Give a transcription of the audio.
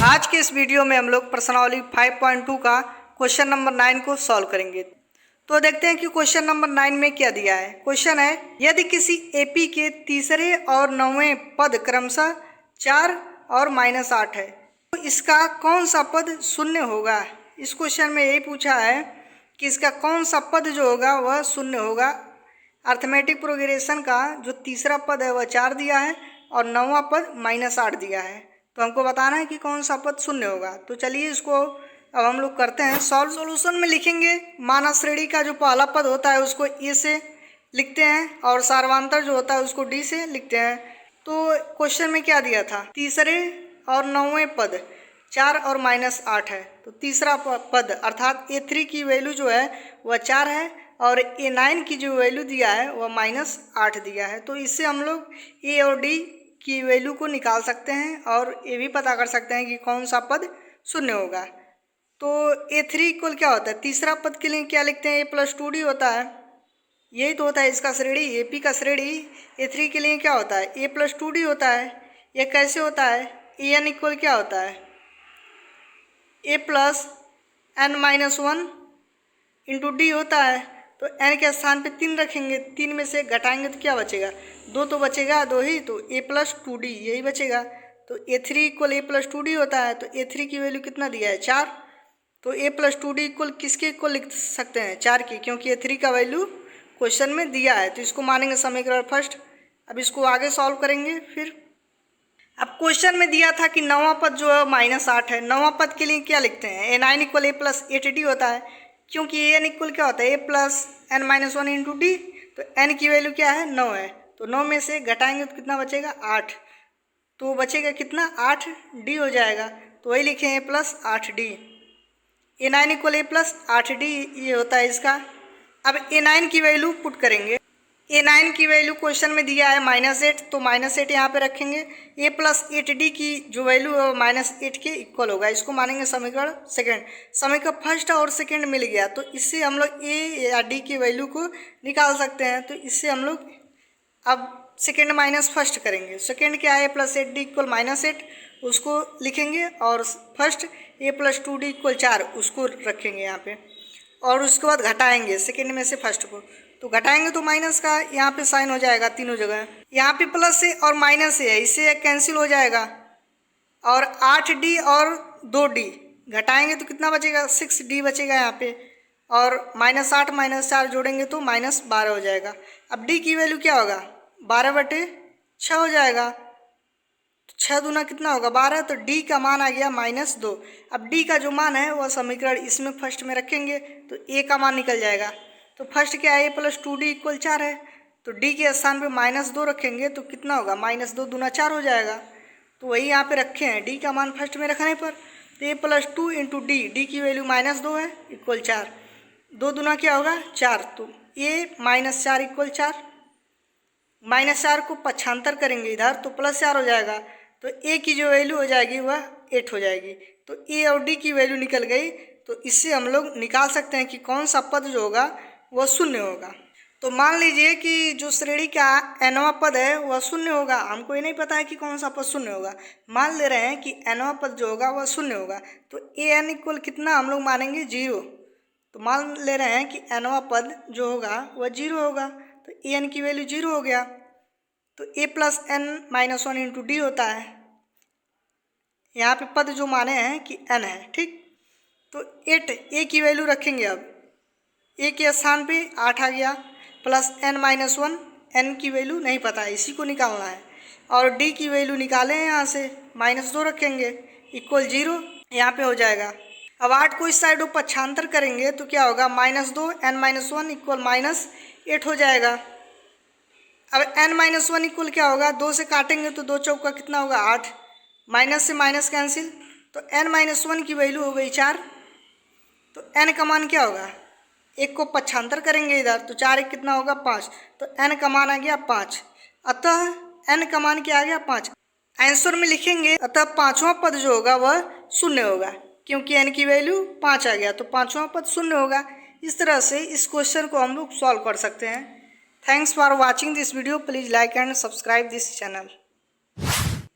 आज के इस वीडियो में हम लोग प्रश्नावली 5.2 का क्वेश्चन नंबर 9 को सॉल्व करेंगे। तो देखते हैं कि क्वेश्चन नंबर 9 में क्या दिया है। क्वेश्चन है, यदि किसी एपी के तीसरे और 9वें पद क्रमशः 4 और -8 है तो इसका कौन सा पद शून्य होगा। इस क्वेश्चन में यही पूछा है कि इसका कौन सा पद जो होगा वह शून्य होगा। अर्थमेटिक प्रोग्रेशन का जो तीसरा पद है वह 4 दिया है और 9वां पद -8 दिया है, तो हमको बताना है कि कौन सा पद शून्य होगा। तो चलिए इसको अब हम लोग करते हैं सॉल्व। सॉल्यूशन में लिखेंगे माना श्रेणी का जो पहला पद होता है उसको ए से लिखते हैं और सार्वधातुक जो होता है उसको डी से लिखते हैं। तो क्वेश्चन में क्या दिया था, तीसरे और 9वें पद 4 और -8 है, तो तीसरा पद अर्थात A3 की वैल्यू जो है वह 4 है और A9 की जो वैल्यू दिया है वह -8 दिया है। तो इससे हम लोग ए और डी की वैल्यू को निकाल सकते हैं और ये भी पता कर सकते हैं कि कौन सा पद शून्य होगा। तो A3 इक्वल क्या होता है, तीसरा पद के लिए क्या लिखते हैं, A+2D होता है, यही तो होता है इसका श्रेणी, AP का श्रेणी A3 के लिए क्या होता है, A+2D होता है। यह कैसे होता है, AN इक्वल क्या होता है, A+n-1 इंटू डी होता है। तो n के स्थान पे 3 रखेंगे, 3 में से घटाएंगे तो क्या बचेगा, 2 तो बचेगा, 2 ही, तो A+2D यही बचेगा। तो A3 इक्वल A+2D होता है, तो A3 की वैल्यू कितना दिया है, 4। तो A+2D इक्वल किसके इक्वल लिख सकते हैं, 4 की, क्योंकि A3 का वैल्यू क्वेश्चन में दिया है। तो इसको मानेंगे समीकरण फर्स्ट। अब इसको आगे सॉल्व करेंगे। फिर अब क्वेश्चन में दिया था कि 9वां पद जो है -8 है, 9वां पद के लिए क्या लिखते हैं, A9 इक्वल A+8D होता है, क्योंकि AN इक्वल क्या होता है, A+n-1 इंटू डी। तो n की वैल्यू क्या है, 9 है, तो 9 में से घटाएंगे तो कितना बचेगा, 8। तो बचेगा कितना, 8D हो जाएगा। तो वही लिखें A+8D। A9 इक्वल A+8D ये होता है इसका। अब A9 की वैल्यू पुट करेंगे। A9 की वैल्यू क्वेश्चन में दिया है -8, तो -8 यहाँ पे रखेंगे। A+8D की जो वैल्यू है -8 के इक्वल होगा। इसको मानेंगे समीकरण सेकंड। समीकरण फर्स्ट और सेकंड मिल गया, तो इससे हम लोग A या D की वैल्यू को निकाल सकते हैं। तो इससे हम लोग अब सेकंड माइनस फर्स्ट करेंगे। सेकंड क्या है, A+8D इक्वल -8, उसको लिखेंगे और फर्स्ट A+2D इक्वल 4 उसको रखेंगे यहाँ पे, और उसके बाद घटाएंगे सेकंड में से फर्स्ट को। तो घटाएंगे तो माइनस का यहाँ पे साइन हो जाएगा तीनों जगह, यहाँ पे प्लस है और माइनस है, इससे कैंसिल हो जाएगा। और 8D और 2D घटाएंगे तो कितना बचेगा, 6D बचेगा यहाँ पे, और -8 -4 जोड़ेंगे तो -12 हो जाएगा। अब D की वैल्यू क्या होगा, 12/6 हो जाएगा। तो 6 दूना कितना होगा, 12। तो D का मान आ गया -2। अब D का जो मान है वह समीकरण इसमें फर्स्ट में रखेंगे तो A का मान निकल जाएगा। तो फर्स्ट क्या है, A+2D इक्वल 4 है, तो D के स्थान पे -2 रखेंगे तो कितना होगा, -2 दूना 4 हो जाएगा। तो वही यहाँ पे रखे हैं, D का मान फर्स्ट में रखने पर। तो A+2 इंटू D की वैल्यू -2 है इक्वल 4, 2 दूना क्या होगा 4, तो A -4 इक्वल 4। -4 को पक्षांतर करेंगे इधर तो +4 हो जाएगा। तो A की जो वैल्यू हो जाएगी वह 8 हो जाएगी। तो A और D की वैल्यू निकल गई। तो इससे हम लोग निकाल सकते हैं कि कौन सा पद जो होगा वह शून्य होगा। तो मान लीजिए कि जो श्रेणी का nवां पद है वह शून्य होगा। हमको ये नहीं पता है कि कौन सा पद शून्य होगा, मान ले रहे हैं कि nवां पद जो होगा वह शून्य होगा। तो AN इक्वल कितना हम लोग मानेंगे, 0। तो मान ले रहे हैं कि nवां पद जो होगा वह 0 होगा, तो AN की वैल्यू 0 हो गया। तो A+n-1 इंटू डी होता है, यहाँ पे पद जो माने हैं कि n है, ठीक। तो 8 A की वैल्यू रखेंगे। अब A के स्थान पे 8 आ गया, +n-1, n की वैल्यू नहीं पता है, इसी को निकालना है। और D की वैल्यू निकालें यहाँ से, -2 रखेंगे इक्वल 0 यहाँ पे हो जाएगा। अब 8 को इस साइड ऊपर पक्षांतर करेंगे तो क्या होगा, -2 n-1 इक्वल -8 हो जाएगा। अब n-1 इक्वल क्या होगा, 2 से काटेंगे तो 2 चौका कितना होगा 8, माइनस से माइनस कैंसिल, तो n-1 की वैल्यू हो गई 4। तो n का मान क्या होगा, 1 को पक्षांतर करेंगे इधर तो 4 1 कितना होगा 5, तो n का मान आ गया 5। अतः n का मान क्या आ गया 5। आंसर में लिखेंगे अतः पांचवा पद जो होगा वह शून्य होगा, क्योंकि n की वैल्यू 5 आ गया, तो पांचवा पद शून्य होगा। इस तरह से इस क्वेश्चन को हम लोग सॉल्व कर सकते हैं। Thanks for watching this video. Please like and subscribe this channel.